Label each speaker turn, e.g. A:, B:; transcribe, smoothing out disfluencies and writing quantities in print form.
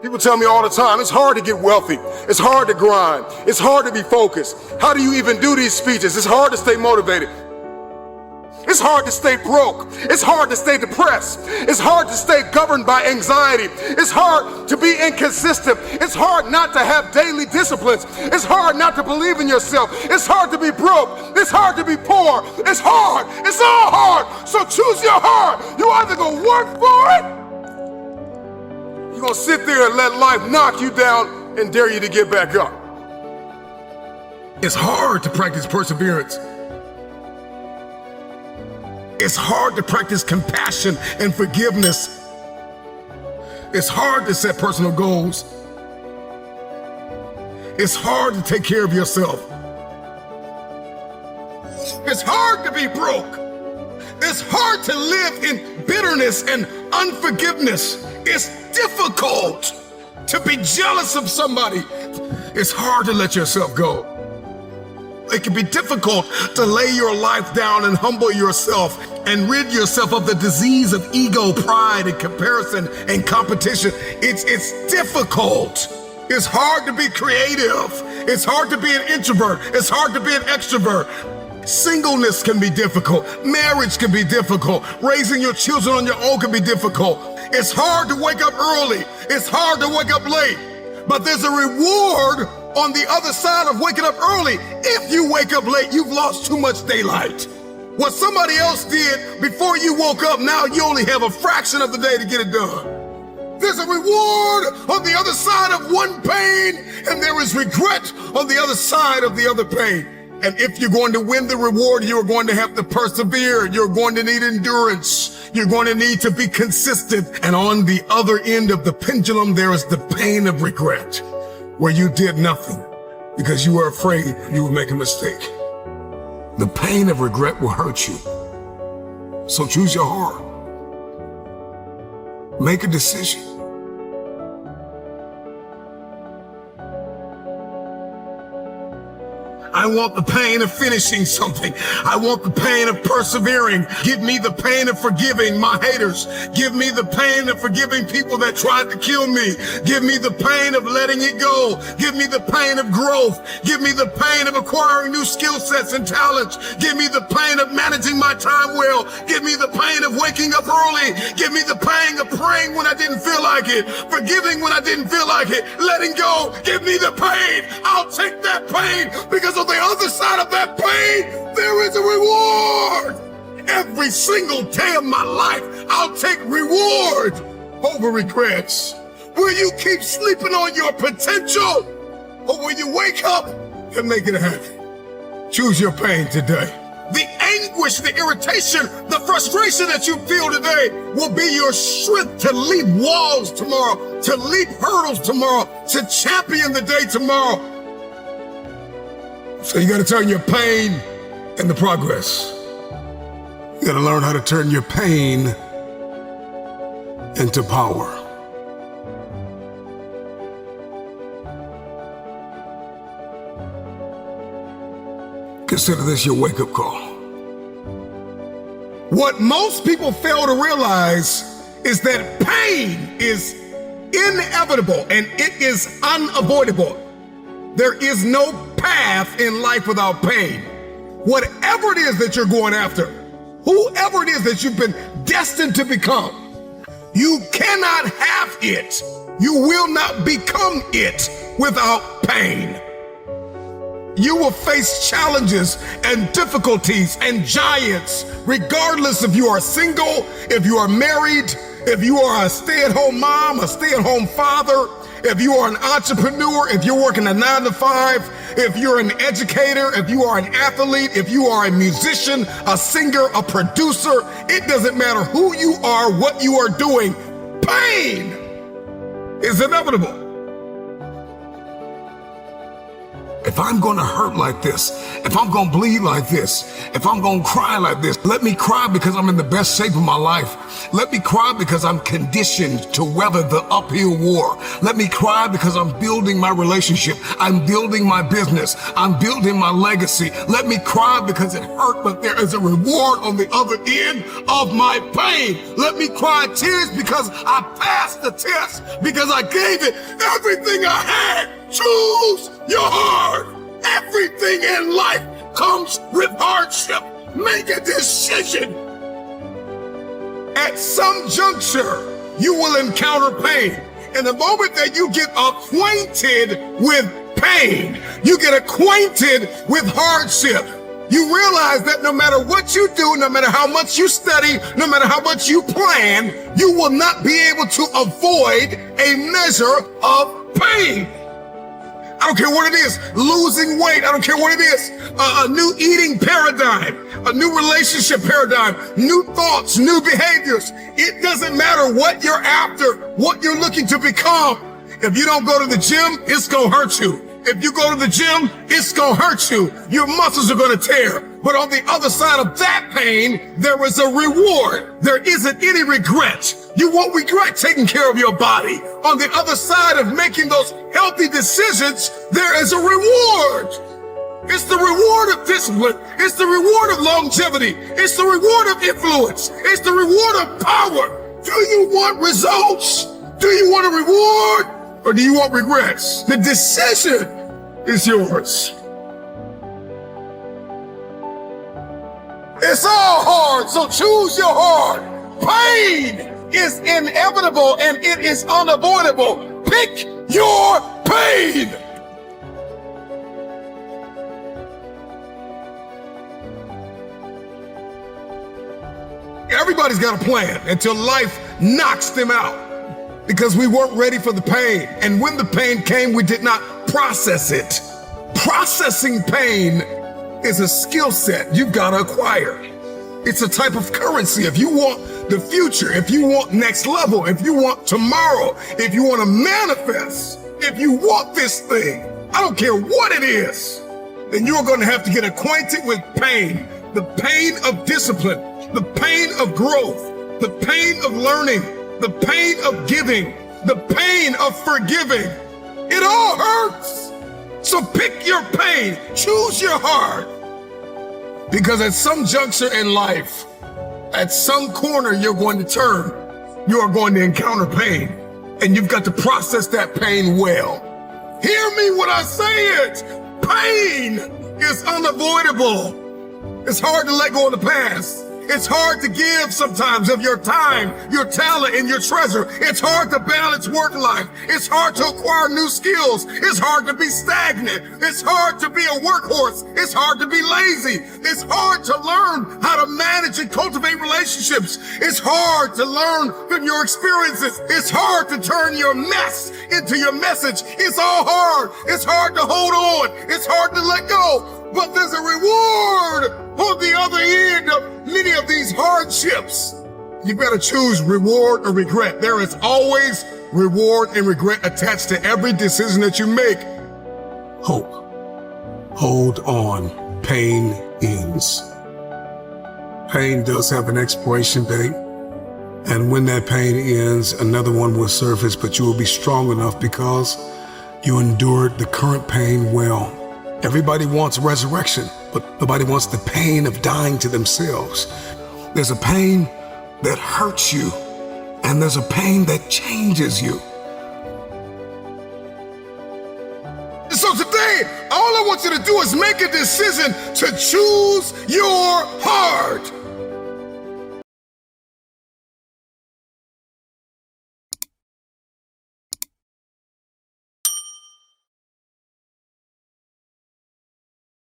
A: People tell me all the time, it's hard to get wealthy. It's hard to grind. It's hard to be focused. How do you even do these speeches? It's hard to stay motivated. It's hard to stay broke. It's hard to stay depressed. It's hard to stay governed by anxiety. It's hard to be inconsistent. It's hard not to have daily disciplines. It's hard not to believe in yourself. It's hard to be broke. It's hard to be poor. It's hard. It's all hard. So choose your heart. You either gonna work for it, you're gonna sit there and let life knock you down and dare you to get back up. It's hard to practice perseverance. It's hard to practice compassion and forgiveness. It's hard to set personal goals. It's hard to take care of yourself. It's hard to be broke. It's hard to live in bitterness and unforgiveness. It's difficult to be jealous of somebody. It's hard to let yourself go. It can be difficult to lay your life down and humble yourself and rid yourself of the disease of ego, pride, and comparison and competition. It's difficult. It's hard to be creative. It's hard to be an introvert. It's hard to be an extrovert. Singleness can be difficult. Marriage can be difficult. Raising your children on your own can be difficult. It's hard to wake up early. It's hard to wake up late. But there's a reward on the other side of waking up early. If you wake up late, you've lost too much daylight. What somebody else did before you woke up, now you only have a fraction of the day to get it done. There's a reward on the other side of one pain, and there is regret on the other side of the other pain. And if you're going to win the reward, you're going to have to persevere. You're going to need endurance. You're going to need to be consistent. And on the other end of the pendulum, there is the pain of regret, where you did nothing because you were afraid you would make a mistake. The pain of regret will hurt you. So choose your heart. Make a decision. I want the pain of finishing something. I want the pain of persevering. Give me the pain of forgiving my haters. Give me the pain of forgiving people that tried to kill me. Give me the pain of letting it go. Give me the pain of growth. Give me the pain of acquiring new skill sets and talents. Give me the pain of managing my time well. Give me the pain of waking up early. Give me the pain of praying when I didn't feel like it. Forgiving when I didn't feel like it. Letting go. Give me the pain. I'll take that pain, because on the other side of that pain, there is a reward. Every single day of my life, I'll take reward over regrets. Will you keep sleeping on your potential, or will you wake up and make it happen? Choose your pain today. The anguish, the irritation, the frustration that you feel today will be your strength to leap walls tomorrow, to leap hurdles tomorrow, to champion the day tomorrow. So you got to turn your pain into progress. You got to learn how to turn your pain into power. Consider this your wake-up call. What most people fail to realize is that pain is inevitable and it is unavoidable. There is no path in life without pain. Whatever it is that you're going after, whoever it is that you've been destined to become, you cannot have it. You will not become it without pain. You will face challenges and difficulties and giants, regardless if you are single, if you are married, if you are a stay-at-home mom, a stay-at-home father, if you are an entrepreneur, if you're working a 9 to 5, if you're an educator, if you are an athlete, if you are a musician, a singer, a producer, it doesn't matter who you are, what you are doing, pain is inevitable. If I'm going to hurt like this, if I'm going to bleed like this, if I'm going to cry like this, let me cry because I'm in the best shape of my life. Let me cry because I'm conditioned to weather the uphill war. Let me cry because I'm building my relationship. I'm building my business. I'm building my legacy. Let me cry because it hurt, but there is a reward on the other end of my pain. Let me cry tears because I passed the test, because I gave it everything I had. Choose your heart. Everything in life comes with hardship. Make a decision. At some juncture, you will encounter pain. And the moment that you get acquainted with pain, you get acquainted with hardship, you realize that no matter what you do, no matter how much you study, no matter how much you plan, you will not be able to avoid a measure of pain. I don't care what it is, losing weight, I don't care what it is, a new eating paradigm, a new relationship paradigm, new thoughts, new behaviors. It doesn't matter what you're after, what you're looking to become. If you don't go to the gym, it's gonna hurt you. If you go to the gym, it's gonna hurt you. Your muscles are gonna tear. But on the other side of that pain, there is a reward. There isn't any regret. You won't regret taking care of your body. On the other side of making those healthy decisions, there is a reward. It's the reward of discipline. It's the reward of longevity. It's the reward of influence. It's the reward of power. Do you want results? Do you want a reward? Or do you want regrets? The decision is yours. It's all hard, so choose your heart. Pain is inevitable and it is unavoidable. Pick your pain. Everybody's got a plan until life knocks them out, because we weren't ready for the pain. And when the pain came, we did not process it. Processing pain is a skill set you've got to acquire. It's a type of currency. If you want the future, if you want next level, if you want tomorrow, if you want to manifest, if you want this thing, I don't care what it is, then you're going to have to get acquainted with pain. The pain of discipline, the pain of growth, the pain of learning, the pain of giving, the pain of forgiving. It all hurts. So pick your pain, choose your heart. Because at some juncture in life, at some corner you're going to turn, you are going to encounter pain. And you've got to process that pain well. Hear me when I say it. Pain is unavoidable. It's hard to let go of the past. It's hard to give sometimes of your time, your talent, and your treasure. It's hard to balance work life. It's hard to acquire new skills. It's hard to be stagnant. It's hard to be a workhorse. It's hard to be lazy. It's hard to learn how to manage and cultivate relationships. It's hard to learn from your experiences. It's hard to turn your mess into your message. It's all hard. It's hard to hold on. It's hard to let go. But there's a reward on the other end of many of these hardships. You better choose reward or regret. There is always reward and regret attached to every decision that you make. Hope. Hold on. Pain ends. Pain does have an expiration date. And when that pain ends, another one will surface, but you will be strong enough because you endured the current pain well. Everybody wants resurrection, but nobody wants the pain of dying to themselves. There's a pain that hurts you, and there's a pain that changes you. So today, all I want you to do is make a decision to choose your heart.